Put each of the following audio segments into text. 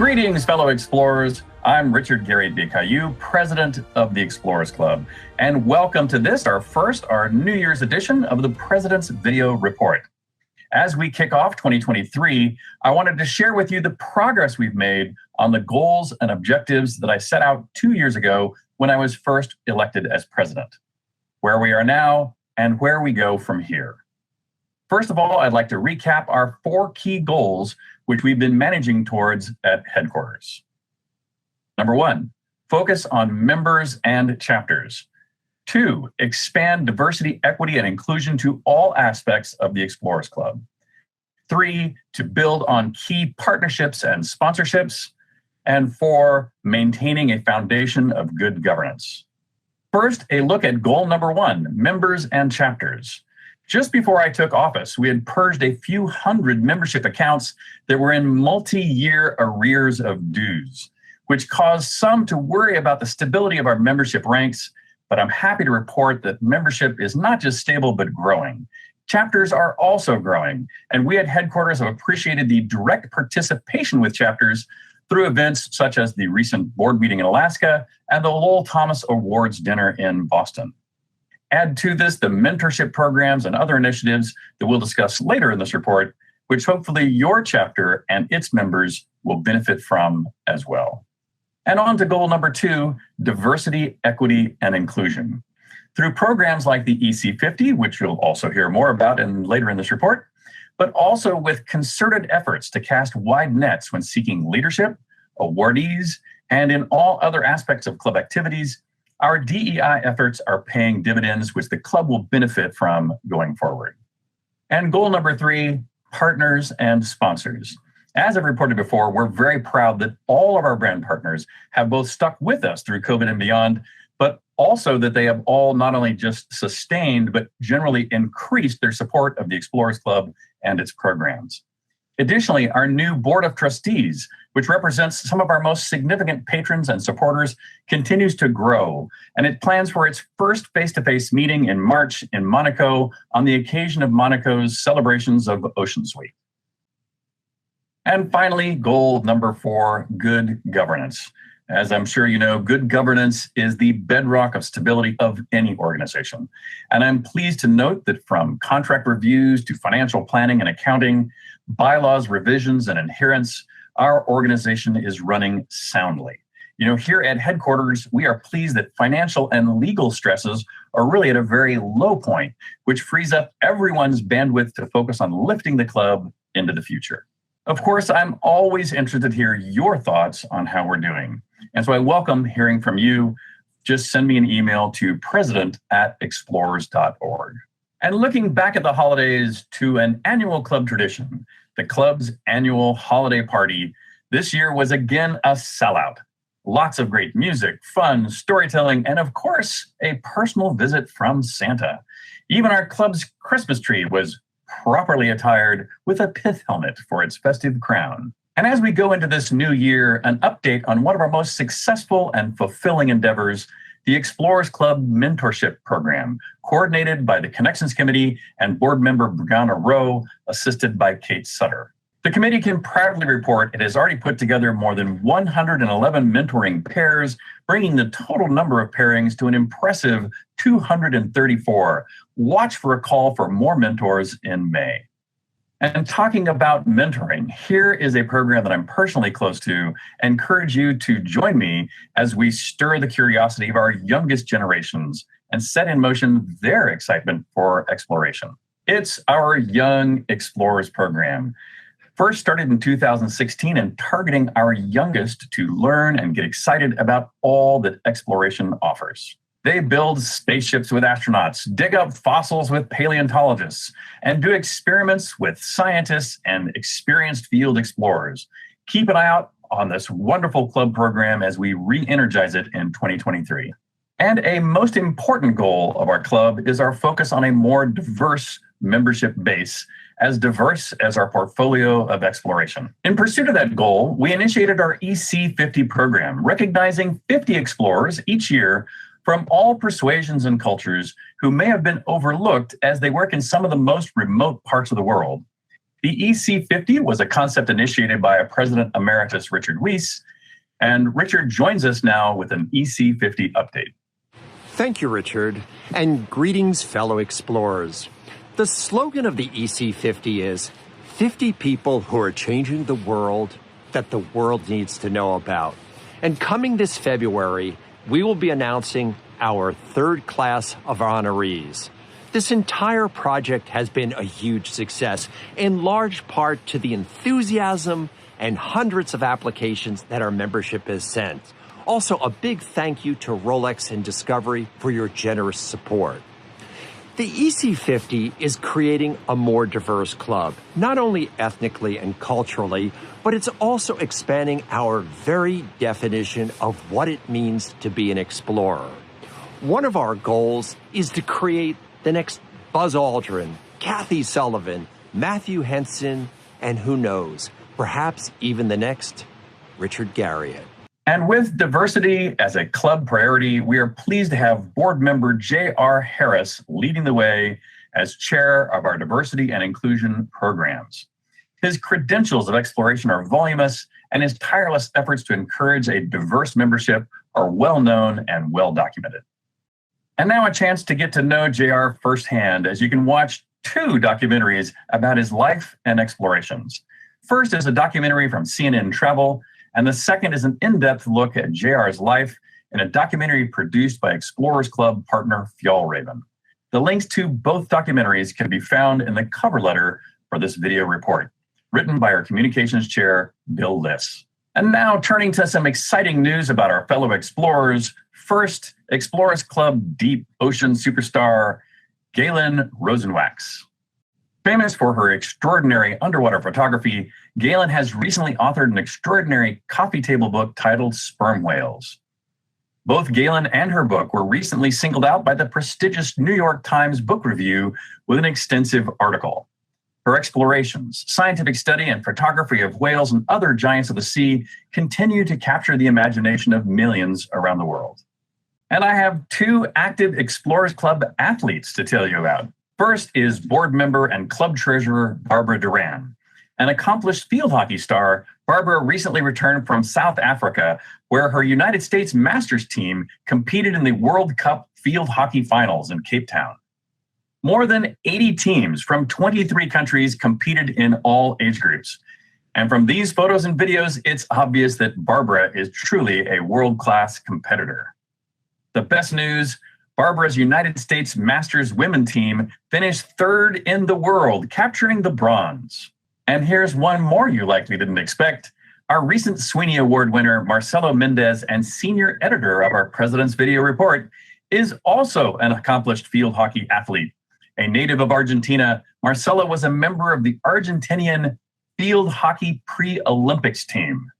Greetings, fellow explorers. I'm Richard Garriott Cayeux, president of the Explorers Club, and welcome to this, our New Year's edition of the President's Video Report. As we kick off 2023, I wanted to share with you the progress we've made on the goals and objectives that I set out 2 years ago when I was first elected as president, where we are now and where we go from here. First of all, I'd like to recap our 4 key goals which we've been managing towards at headquarters. Number 1, focus on members and chapters. 2, expand diversity, equity, and inclusion to all aspects of the Explorers Club. 3, to build on key partnerships and sponsorships. And 4, maintaining a foundation of good governance. First, a look at goal number 1, members and chapters. Just before I took office, we had purged a few hundred membership accounts that were in multi-year arrears of dues, which caused some to worry about the stability of our membership ranks. But I'm happy to report that membership is not just stable, but growing. Chapters are also growing, and we at headquarters have appreciated the direct participation with chapters through events such as the recent board meeting in Alaska and the Lowell Thomas Awards dinner in Boston. Add to this the mentorship programs and other initiatives that we'll discuss later in this report, which hopefully your chapter and its members will benefit from as well. And on to goal number 2, diversity, equity, and inclusion. Through programs like the EC50, which you'll also hear more about later in this report, but also with concerted efforts to cast wide nets when seeking leadership, awardees, and in all other aspects of club activities, our DEI efforts are paying dividends, which the club will benefit from going forward. And goal number 3, partners and sponsors. As I've reported before, we're very proud that all of our brand partners have both stuck with us through COVID and beyond, but also that they have all not only just sustained, but generally increased their support of the Explorers Club and its programs. Additionally, our new Board of Trustees, which represents some of our most significant patrons and supporters, continues to grow, and it plans for its first face-to-face meeting in March in Monaco on the occasion of Monaco's celebrations of Oceans Week. And finally, goal number 4, good governance. As I'm sure you know, good governance is the bedrock of stability of any organization. And I'm pleased to note that from contract reviews to financial planning and accounting, bylaws, revisions, and adherence, our organization is running soundly. You know, here at headquarters, we are pleased that financial and legal stresses are really at a very low point, which frees up everyone's bandwidth to focus on lifting the club into the future. Of course, I'm always interested to hear your thoughts on how we're doing. And so I welcome hearing from you. Just send me an email to president@explorers.org. And looking back at the holidays to an annual club tradition, the club's annual holiday party this year was again a sellout. Lots of great music, fun, storytelling, and of course, a personal visit from Santa. Even our club's Christmas tree was properly attired with a pith helmet for its festive crown. And as we go into this new year, an update on one of our most successful and fulfilling endeavors, the Explorers Club Mentorship Program, coordinated by the Connections Committee and board member Brianna Rowe, assisted by Kate Sutter. The committee can proudly report it has already put together more than 111 mentoring pairs, bringing the total number of pairings to an impressive 234. Watch for a call for more mentors in May. And talking about mentoring, here is a program that I'm personally close to. I encourage you to join me as we stir the curiosity of our youngest generations and set in motion their excitement for exploration. It's our Young Explorers program. First started in 2016 and targeting our youngest to learn and get excited about all that exploration offers. They build spaceships with astronauts, dig up fossils with paleontologists, and do experiments with scientists and experienced field explorers. Keep an eye out on this wonderful club program as we re-energize it in 2023. And a most important goal of our club is our focus on a more diverse membership base, as diverse as our portfolio of exploration. In pursuit of that goal, we initiated our EC50 program, recognizing 50 explorers each year from all persuasions and cultures who may have been overlooked as they work in some of the most remote parts of the world. The EC50 was a concept initiated by President Emeritus Richard Weiss, and Richard joins us now with an EC50 update. Thank you, Richard, and greetings, fellow explorers. The slogan of the EC50 is 50 people who are changing the world that the world needs to know about. And coming this February, we will be announcing our third class of honorees. This entire project has been a huge success, in large part to the enthusiasm and hundreds of applications that our membership has sent. Also, a big thank you to Rolex and Discovery for your generous support. The EC50 is creating a more diverse club, not only ethnically and culturally, but it's also expanding our very definition of what it means to be an explorer. One of our goals is to create the next Buzz Aldrin, Kathy Sullivan, Matthew Henson, and who knows, perhaps even the next Richard Garriott. And with diversity as a club priority, we are pleased to have board member J.R. Harris leading the way as chair of our diversity and inclusion programs. His credentials of exploration are voluminous, and his tireless efforts to encourage a diverse membership are well known and well documented. And now a chance to get to know JR firsthand, as you can watch two documentaries about his life and explorations. First is a documentary from CNN Travel, and the second is an in-depth look at JR's life in a documentary produced by Explorers Club partner Fjallraven. The links to both documentaries can be found in the cover letter for this video report, written by our communications chair, Bill Liss. And now turning to some exciting news about our fellow explorers. First, Explorers Club deep ocean superstar, Galen Rosenwax. Famous for her extraordinary underwater photography, Galen has recently authored an extraordinary coffee table book titled Sperm Whales. Both Galen and her book were recently singled out by the prestigious New York Times Book Review with an extensive article. Her explorations, scientific study, and photography of whales and other giants of the sea continue to capture the imagination of millions around the world. And I have two active Explorers Club athletes to tell you about. First is board member and club treasurer Barbara Duran. An accomplished field hockey star, Barbara recently returned from South Africa, where her United States Masters team competed in the World Cup Field Hockey Finals in Cape Town. More than 80 teams from 23 countries competed in all age groups. And from these photos and videos, it's obvious that Barbara is truly a world-class competitor. The best news, Barbara's United States Masters women team finished third in the world, capturing the bronze. And here's one more you likely didn't expect. Our recent Sweeney Award winner, Marcelo Mendez, and senior editor of our President's Video Report, is also an accomplished field hockey athlete. A native of Argentina, Marcelo was a member of the Argentinian field hockey pre-Olympics team.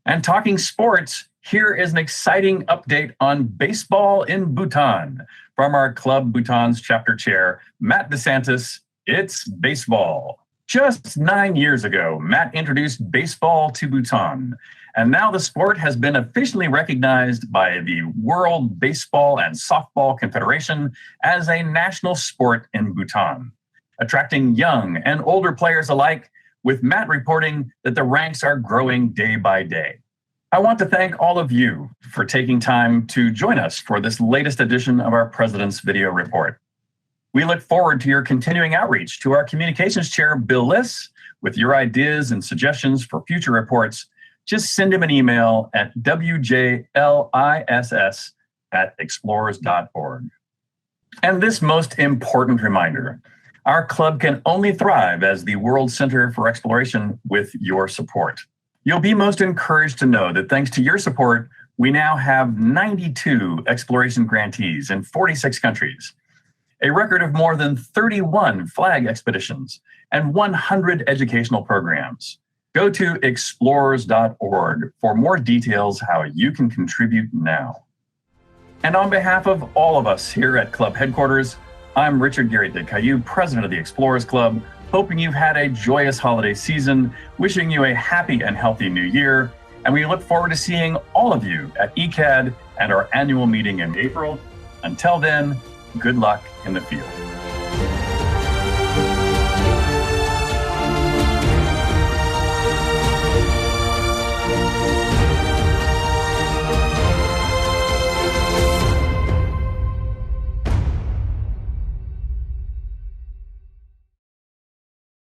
And talking sports, here is an exciting update on baseball in Bhutan. From our Club Bhutan's chapter chair, Matt DeSantis, it's baseball. Just 9 years ago, Matt introduced baseball to Bhutan, and now the sport has been officially recognized by the World Baseball and Softball Confederation as a national sport in Bhutan, attracting young and older players alike, with Matt reporting that the ranks are growing day by day. I want to thank all of you for taking time to join us for this latest edition of our President's Video Report. We look forward to your continuing outreach to our communications chair, Bill Liss, with your ideas and suggestions for future reports. Just send him an email at wjliss@explorers.org. And this most important reminder, our club can only thrive as the World Center for Exploration with your support. You'll be most encouraged to know that thanks to your support, we now have 92 exploration grantees in 46 countries, a record of more than 31 flag expeditions, and 100 educational programs. Go to explorers.org for more details how you can contribute now. And on behalf of all of us here at Club Headquarters, I'm Richard Garriott de Cayeux, President of the Explorers Club, hoping you've had a joyous holiday season, wishing you a happy and healthy new year, and we look forward to seeing all of you at ECAD and our annual meeting in April. Until then, good luck in the field.